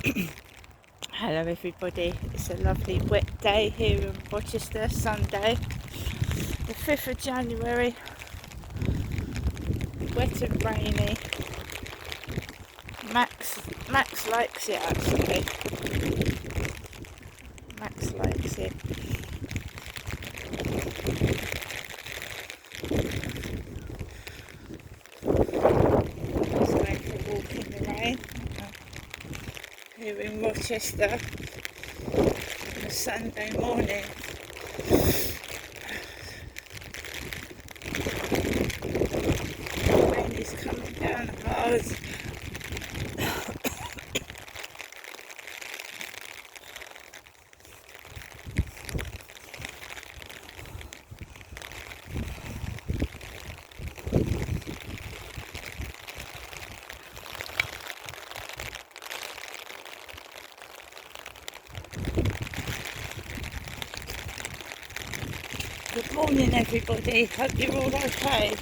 Hello everybody, it's a lovely wet day here in Rochester, Sunday, the 5th of January, wet and rainy. Max likes it actually, Max likes it. He's going for a walk in the rain here in Rochester on a Sunday morning. The rain is coming down hard. Good morning everybody, hope you're all okay.